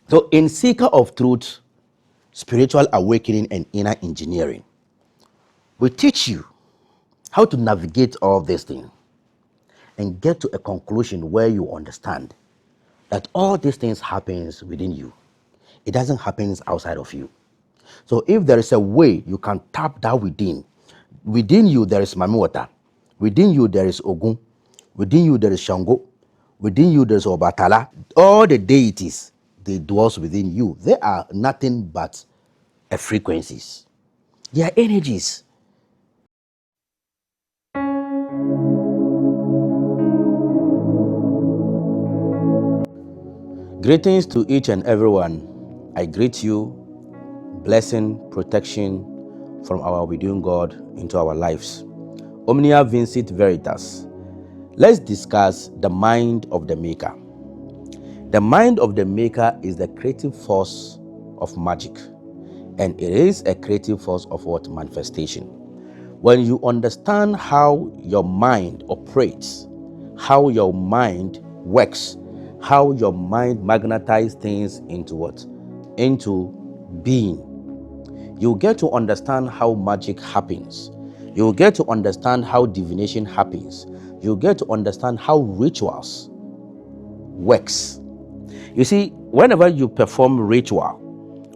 So, in Seeker of Truth, Spiritual Awakening and Inner Engineering, we teach you how to navigate all these things and get to a conclusion where you understand that all these things happens within you. It doesn't happen outside of you. So if there is a way you can tap that within you there is Mami Water, within you there is Ogun, within you there is Shango, within you there is Obatala. All the deities, they dwells within you. They are nothing but frequencies. They are energies. Greetings to each and everyone. I greet you, blessing, protection from our within God into our lives. Omnia Vincit Veritas. Let's discuss the mind of the maker. The mind of the maker is the creative force of magic, and it is a creative force of what? Manifestation. When you understand how your mind operates, how your mind works, how your mind magnetizes things into what? Into being. You get to understand how magic happens. You get to understand how divination happens. You get to understand how rituals works. You see, whenever you perform ritual,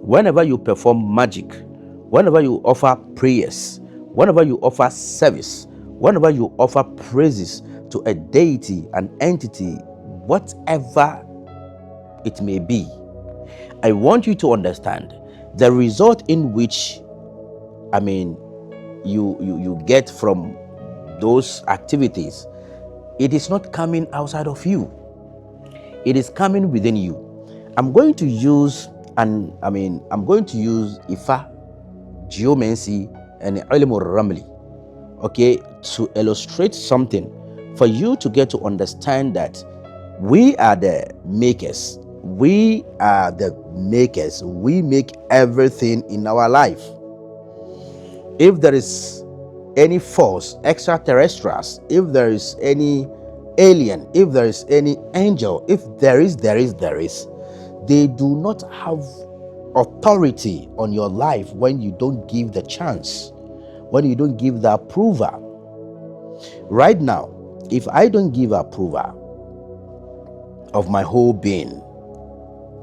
whenever you perform magic, whenever you offer prayers, whenever you offer service, whenever you offer praises to a deity, an entity, whatever it may be, I want you to understand the result in which, you get from those activities. It is not coming outside of you. It is coming within you. I'm going to use Ifa, geomancy, and Ilm al-Ramli, okay, to illustrate something for you to get to understand that we are the makers. We are the makers. We make everything in our life. If there is any force, extraterrestrials, if there is any alien, if there is any angel, if there is, they do not have authority on your life when you don't give the chance, when you don't give the approval. Right now, if I don't give approval of my whole being,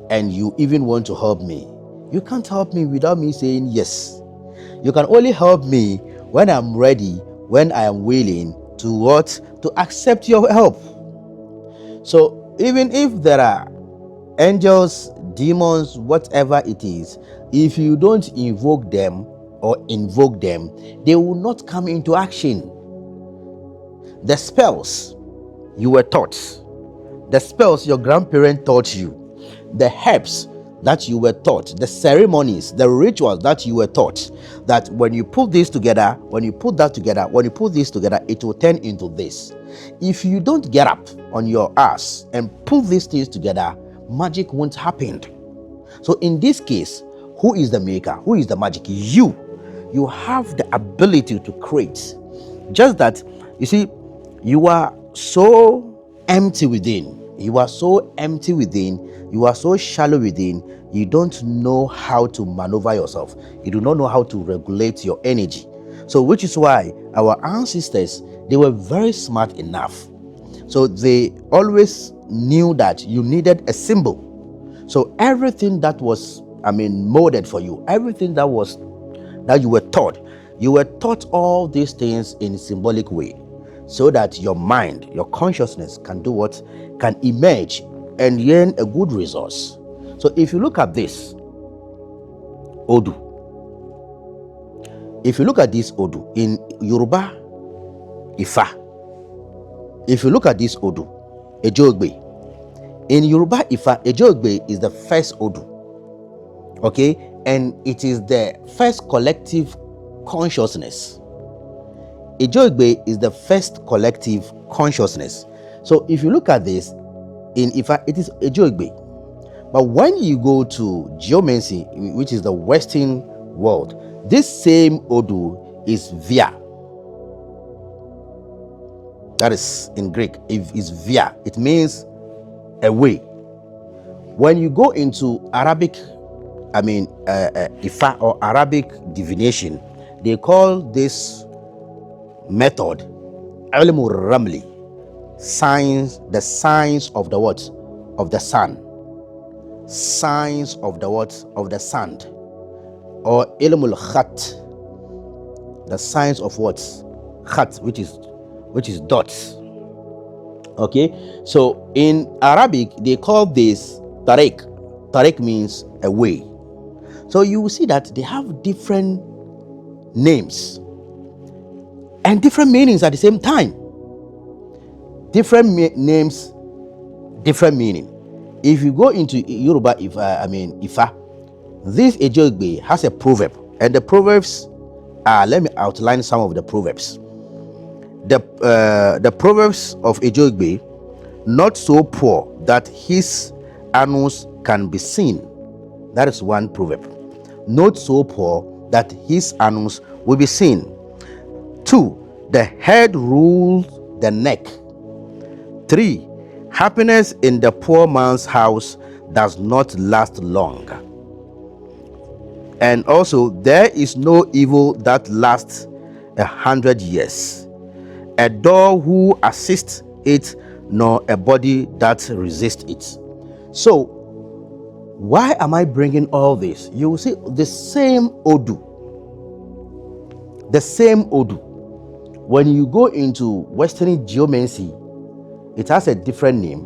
and you even want to help me, you can't help me without me saying yes. You can only help me when I'm ready, when I am willing to what? To accept your help. So even if there are angels, demons, whatever it is, if you don't invoke them or invoke them, they will not come into action. The spells you were taught, the spells your grandparents taught you, the herbs that you were taught, the ceremonies, the rituals that you were taught, that when you put this together, when you put that together, when you put this together, it will turn into this. If you don't get up on your ass and put these things together, magic won't happen. So in this case, who is the maker? Who is the magic? You. You have the ability to create. Just that, you see, you are so empty within. You are so empty within. You are so shallow within. You don't know how to maneuver yourself. You do not know how to regulate your energy. So which is why our ancestors, they were very smart enough. So they always knew that you needed a symbol. So everything that was, molded for you, everything that you were taught all these things in a symbolic way, so that your mind, your consciousness can do what? Can emerge and gain a good resource. So if you look at this Odu, if you look at this Odu in Yoruba Ifa, if you look at this Odu, Ejogbe, in Yoruba Ifa, Ejogbe is the first Odu, okay, and it is the first collective consciousness. Ejogbe is the first collective consciousness. So if you look at this, in Ifa, it is Ejogbe. But when you go to geomancy, which is the Western world, this same Odu is Via. That is in Greek. It is Via. It means a way. When you go into Arabic, Ifa or Arabic divination, they call this method Ilmul Ramli, signs, the signs of the what? Of the sun. Signs of the what? Of the sand. Or Ilmul Khat, the signs of what? Khat, which is dots. Okay, so in Arabic they call this Tariq. Tariq means a way. So you will see that they have different names and different meanings at the same time. Different names, different meaning. If you go into Yoruba, Ifa, this Ejogbe has a proverb, and the proverbs are, let me outline some of the proverbs. The proverbs of Ejogbe: not so poor that his anus can be seen. That is one proverb. Not so poor that his anus will be seen. 2, the head rules the neck. 3, happiness in the poor man's house does not last long. And also, there is no evil that lasts 100 years. A door who assists it, nor a body that resists it. So, why am I bringing all this? You will see the same Odu. The same Odu. When you go into Western geomancy, it has a different name.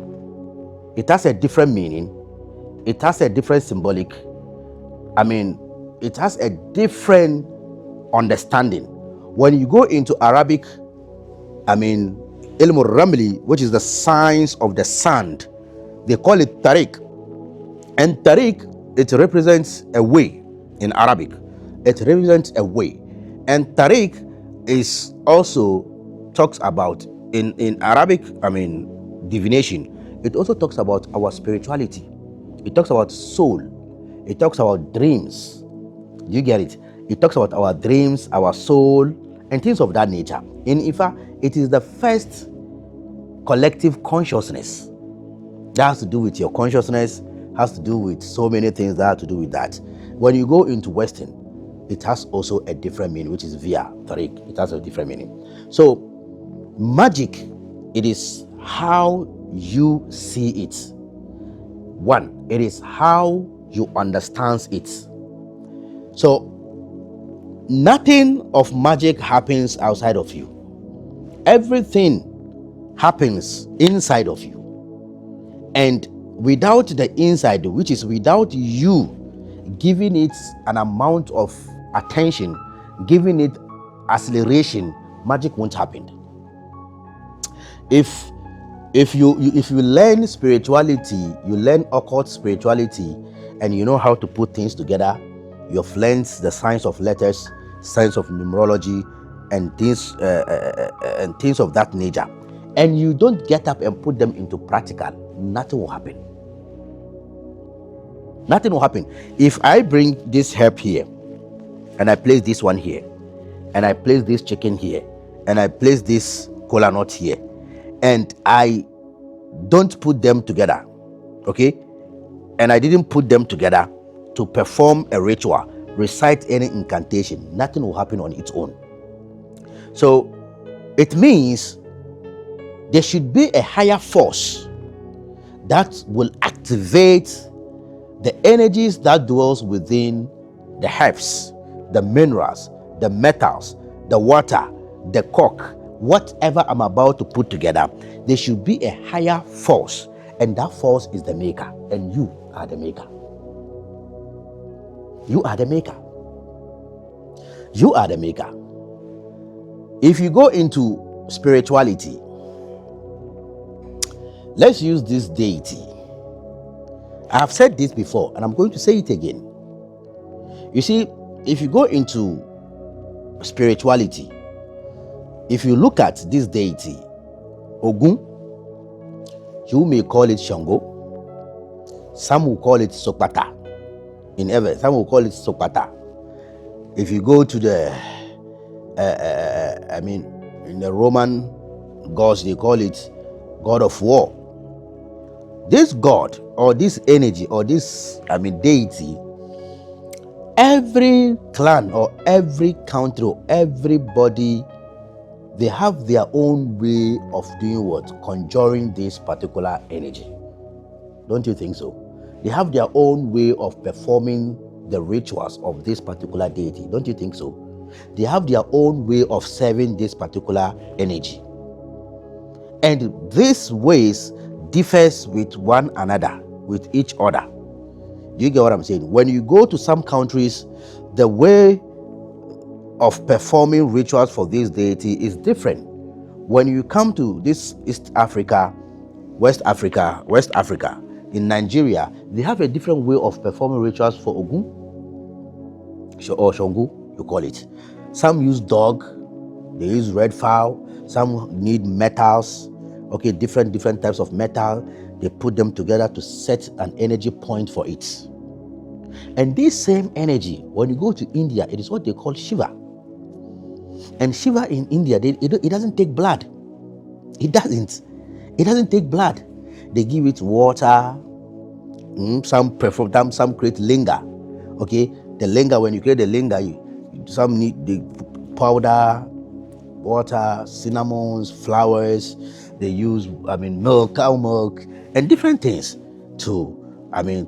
It has a different meaning. It has a different symbolic. It has a different understanding. When you go into Arabic, Ilmul Ramli, which is the signs of the sand, they call it Tariq. And Tariq, it represents a way in Arabic. It represents a way. And Tariq is also talks about in Arabic, divination. It also talks about our spirituality. It talks about soul. It talks about dreams. You get it? It talks about our dreams, our soul, and things of that nature. In Ifa, it is the first collective consciousness. That has to do with your consciousness, has to do with so many things that have to do with that. When you go into Western, it has also a different meaning, which is via Tariq. It has a different meaning. So, magic, it is how you see it. 1, it is how you understand it. So, nothing of magic happens outside of you. Everything happens inside of you. And without the inside, which is without you giving it an amount of attention, giving it acceleration, magic won't happen. If you learn spirituality, you learn occult spirituality, and you know how to put things together, you've learned the science of letters, science of numerology, and things of that nature, and you don't get up and put them into practical, nothing will happen. Nothing will happen. If I bring this herb here, and I place this one here, and I place this chicken here, and I place this kola nut here, and I don't put them together, okay? And I didn't put them together to perform a ritual, recite any incantation, nothing will happen on its own. So it means there should be a higher force that will activate the energies that dwells within the herbs, the minerals, the metals, the water, the cork, whatever I'm about to put together. There should be a higher force, and that force is the maker, and you are the maker. You are the maker. You are the maker. If you go into spirituality, let's use this deity. I have said this before, and I'm going to say it again. You see, if you go into spirituality, if you look at this deity, Ogun, you may call it Shango. Some will call it Sopata. Some will call it Sopata. If you go to the, in the Roman gods, they call it God of War. This God or this energy or this, deity, every clan or every country or everybody, they have their own way of doing what? Conjuring this particular energy. Don't you think so? They have their own way of performing the rituals of this particular deity. Don't you think so? They have their own way of serving this particular energy. And these ways differs with one another, with each other. Do you get what I'm saying? When you go to some countries, the way of performing rituals for this deity is different. When you come to this East Africa, West Africa, in Nigeria, they have a different way of performing rituals for Ogun or Shango, you call it. Some use dog, they use red fowl, some need metals, okay, different types of metal. They put them together to set an energy point for it. And this same energy, when you go to India, it is what they call Shiva. And Shiva in India, it doesn't take blood. It doesn't take blood. They give it water. Some create linga. Okay, the linga, when you create the linga, some need the powder, water, cinnamons, flowers. They use milk, cow milk, and different things to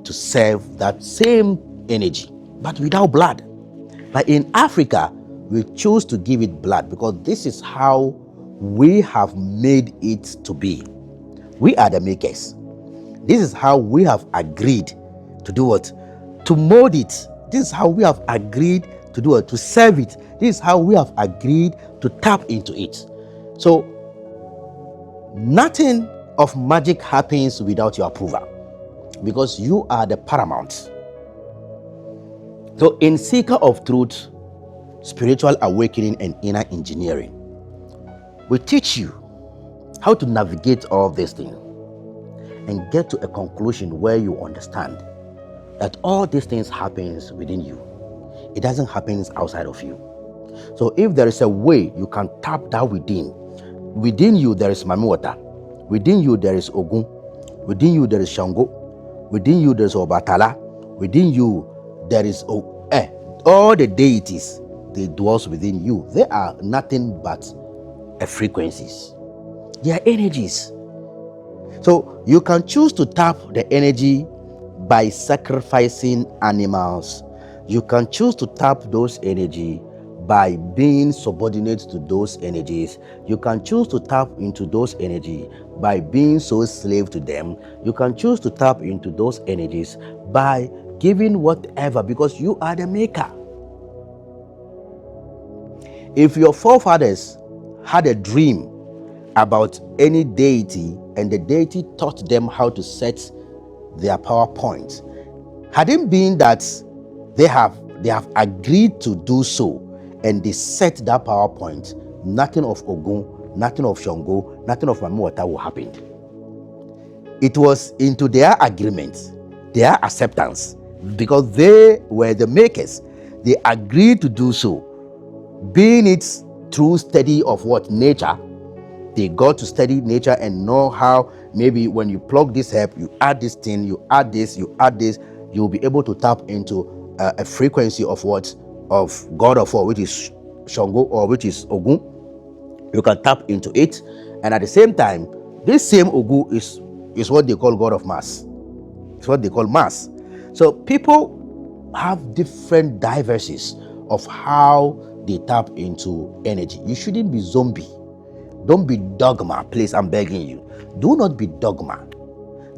serve that same energy, but without blood. But in Africa, we choose to give it blood because this is how we have made it to be. We are the makers. This is how we have agreed to do what? To mold it. This is how we have agreed to do it, to serve it. This is how we have agreed to tap into it. So nothing of magic happens without your approval because you are the paramount. So in Seeker of Truth, Spiritual Awakening and Inner Engineering, we teach you how to navigate all these things and get to a conclusion where you understand that all these things happens within you. It doesn't happen outside of you. So if there is a way you can tap that within you there is Mami Water, within you there is Ogun, within you there is Shango, within you there is Obatala, within you there is all the deities, they dwell within you. They are nothing but frequencies. They are energies. So you can choose to tap the energy by sacrificing animals. You can choose to tap those energy by being subordinate to those energies. You can choose to tap into those energy by being so slave to them. You can choose to tap into those energies by giving whatever, because you are the maker. If your forefathers had a dream about any deity and the deity taught them how to set their power point, had it been that they have agreed to do so and they set that power point, nothing of Ogun, nothing of Shango, nothing of Mami Water will happen. It was into their agreement, their acceptance, because they were the makers. They agreed to do so. Being it through study of what? Nature. They got to study nature and know how maybe when you plug this herb, you add this thing, you add this, you'll be able to tap into a frequency of what? Of God of War, which is Shango or which is Ogun. You can tap into it. And at the same time, this same Ogun is what they call God of Mass. It's what they call Mass. So people have different diversities of how they tap into energy. You shouldn't be zombie. Don't be dogma, please, I'm begging you. Do not be dogma.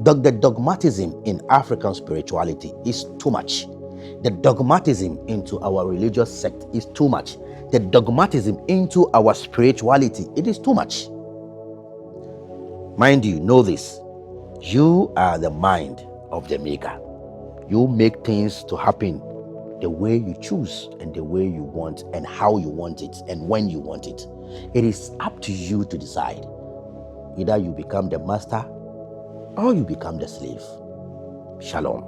The dogmatism in African spirituality is too much. The dogmatism into our religious sect is too much. The dogmatism into our spirituality, it is too much. Mind you, know this. You are the mind of the maker. You make things to happen the way you choose and the way you want and how you want it and when you want it. It is up to you to decide. Either you become the master or you become the slave. Shalom.